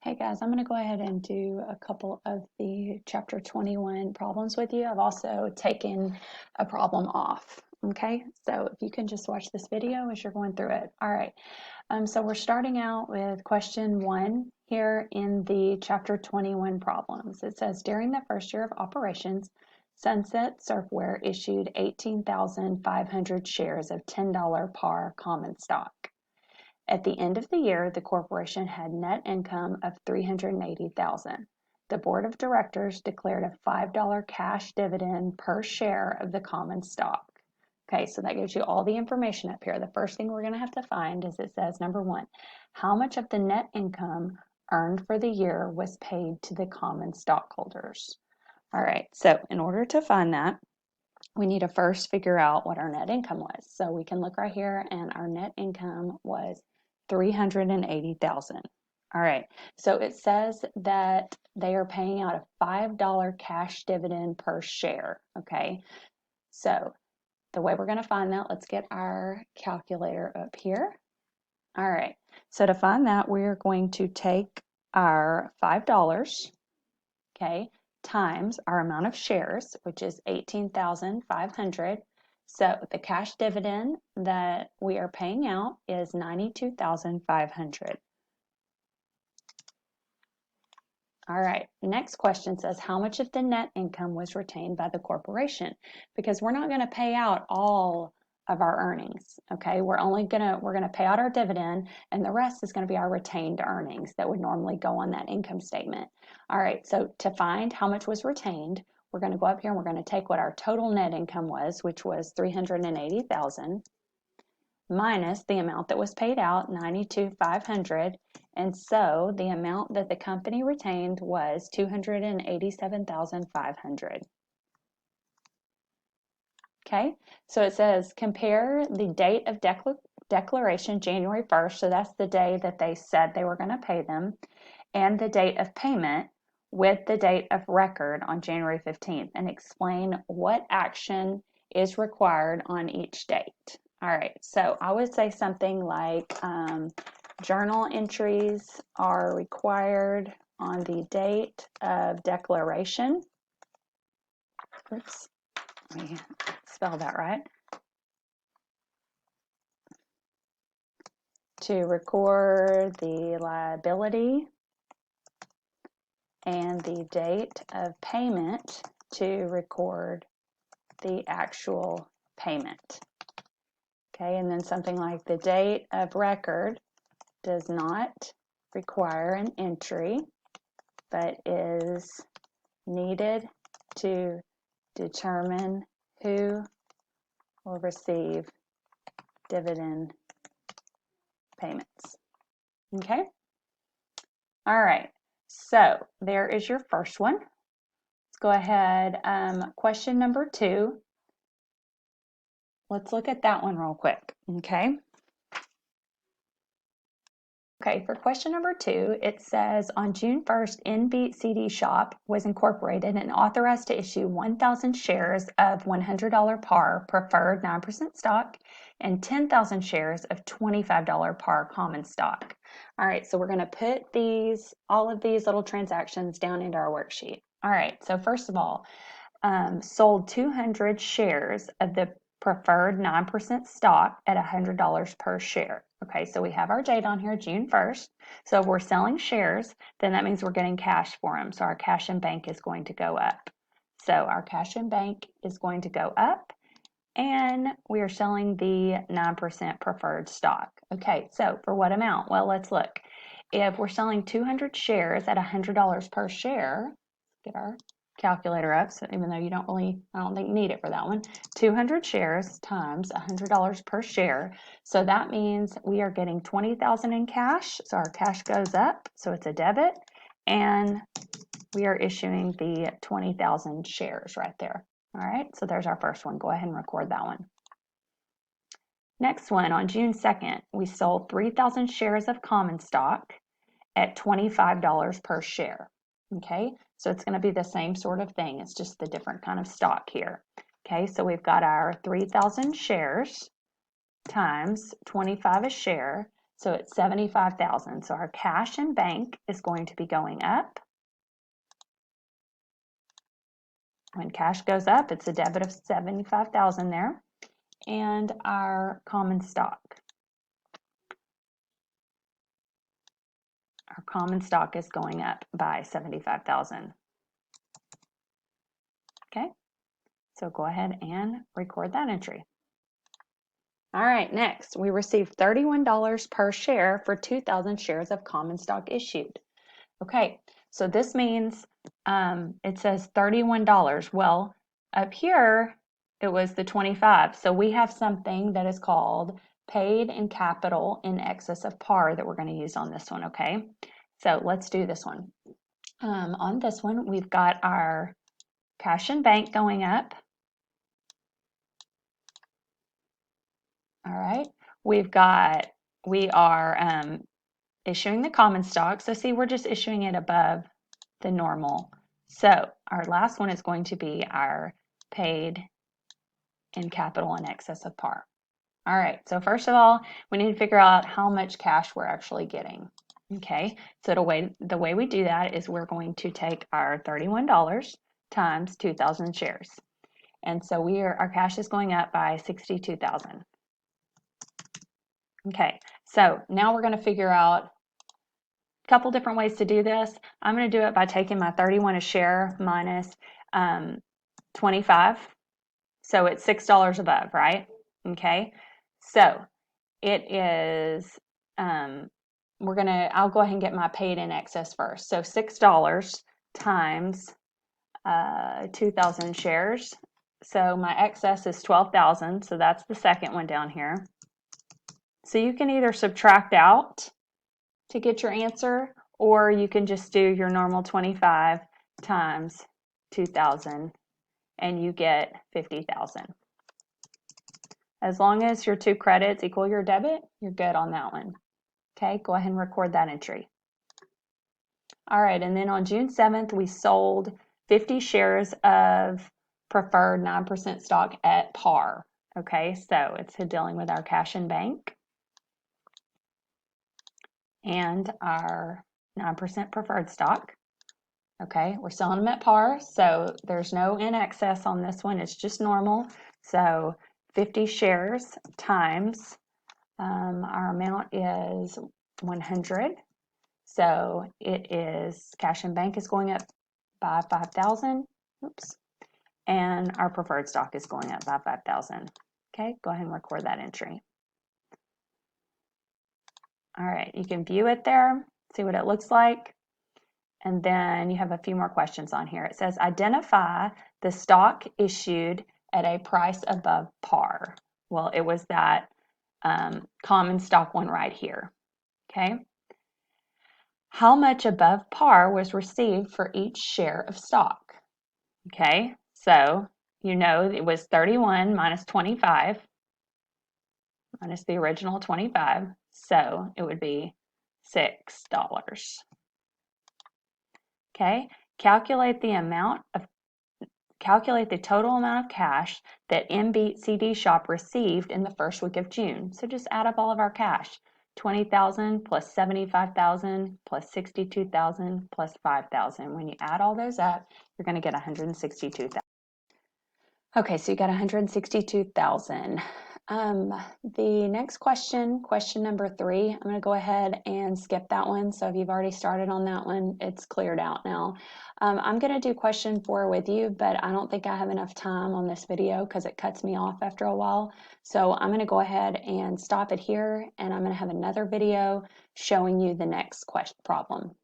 Hey guys, I'm going to go ahead and do a couple of the chapter 21 problems with you. I've also taken a problem off. Okay, so if you can just watch this video as you're going through it. All right, so we're starting out with question 1 here in the chapter 21 problems. It says, during the first year of operations, Sunset Surfwear issued 18,500 shares of $10 par common stock. At the end of the year, the corporation had net income of $380,000. The board of directors declared a $5 cash dividend per share of the common stock. Okay, so that gives you all the information up here. The first thing we're going to have to find is it says, number 1, how much of the net income earned for the year was paid to the common stockholders? All right, so in order to find that, we need to first figure out what our net income was. So we can look right here, and our net income was $380,000. All right, so it says that they are paying out a $5 cash dividend per share. Okay, so the way we're going to find that, let's get our calculator up here. All right, so to find that, we're going to take our $5, okay, times our amount of shares, which is 18,500. So the cash dividend that we are paying out is 92,500. All right, next question says, how much of the net income was retained by the corporation? Because we're not going to pay out all of our earnings, okay? We're going to pay out our dividend, and the rest is going to be our retained earnings that would normally go on that income statement. All right, so to find how much was retained, we're going to go up here and we're going to take what our total net income was, which was $380,000, minus the amount that was paid out, $92,500, and so the amount that the company retained was $287,500. Okay, so it says compare the date of declaration, January 1st, so that's the day that they said they were going to pay them, and the date of payment with the date of record on January 15th, and explain what action is required on each date. All right, so I would say something like journal entries are required on the date of declaration. Oops, let me spell that right. To record the liability and the date of payment to record the actual payment. Okay, and then something like the date of record does not require an entry, but is needed to determine who will receive dividend payments. Okay? All right, so there is your first one. Let's go ahead. Question number 2. Let's look at that one real quick. Okay. Okay, for question number 2, it says on June 1st, InBeat CD Shop was incorporated and authorized to issue 1,000 shares of $100 par preferred 9% stock and 10,000 shares of $25 par common stock. All right, so we're going to put all of these little transactions down into our worksheet. All right, so first of all, sold 200 shares of the preferred 9% stock at $100 per share. Okay, so we have our date on here, June 1st. So if we're selling shares, then that means we're getting cash for them. So our cash in bank is going to go up. So our cash in bank is going to go up, and we are selling the 9% preferred stock. Okay, so for what amount? Well, let's look. If we're selling 200 shares at $100 per share, get our calculator up, so even though I don't think you need it for that one, 200 shares times $100 per share. So that means we are getting 20,000 in cash. So our cash goes up, so it's a debit, and we are issuing the 20,000 shares right there. All right, so there's our first one. Go ahead and record that one. Next one, on June 2nd, we sold 3,000 shares of common stock at $25 per share. Okay, so it's going to be the same sort of thing. It's just the different kind of stock here. Okay, so we've got our 3,000 shares times 25 a share. So it's 75,000. So our cash in bank is going to be going up. When cash goes up, it's a debit of 75,000 there. And our common stock. Our common stock is going up by 75,000. Okay, so go ahead and record that entry. All right, next, we received $31 per share for 2,000 shares of common stock issued. Okay, so this means it says $31. Well, up here, it was the 25. So we have something that is called paid in capital in excess of par that we're going to use on this one, okay? So let's do this one. On this one, we've got our cash and bank going up. All right, we are issuing the common stock. So see, we're just issuing it above the normal. So our last one is going to be our paid in capital in excess of par. All right, so first of all, we need to figure out how much cash we're actually getting. Okay, so the way we do that is we're going to take our $31 times 2,000 shares. And so our cash is going up by 62,000. Okay, so now we're going to figure out a couple different ways to do this. I'm going to do it by taking my 31 a share minus 25. So it's $6 above, right? Okay, so it is, I'll go ahead and get my paid in excess first. So $6 times 2,000 shares. So my excess is 12,000. So that's the second one down here. So you can either subtract out to get your answer, or you can just do your normal 25 times 2,000 and you get 50,000. As long as your two credits equal your debit, you're good on that one. Okay, go ahead and record that entry. All right, and then on June 7th, we sold 50 shares of preferred 9% stock at par. Okay, so it's dealing with our cash and bank and our 9% preferred stock. Okay, we're selling them at par, so there's no in excess on this one. It's just normal. So 50 shares times our amount is 100. So it is cash and bank is going up by 5,000. Oops. And our preferred stock is going up by 5,000. Okay, go ahead and record that entry. All right, you can view it there, see what it looks like. And then you have a few more questions on here. It says, identify the stock issued at a price above par. Well, it was that common stock one right here. Okay. How much above par was received for each share of stock? Okay, so you know it was 31 minus 25 minus the original 25, so it would be $6. Okay, calculate the total amount of cash that MBeat CD Shop received in the first week of June. So just add up all of our cash. 20,000 plus 75,000 plus 62,000 plus 5,000. When you add all those up, you're going to get 162,000. Okay, so you got 162,000. The next question number 3, I'm going to go ahead and skip that one. So if you've already started on that one, it's cleared out now. I'm going to do question 4 with you, but I don't think I have enough time on this video because it cuts me off after a while. So I'm going to go ahead and stop it here, and I'm going to have another video showing you the next problem.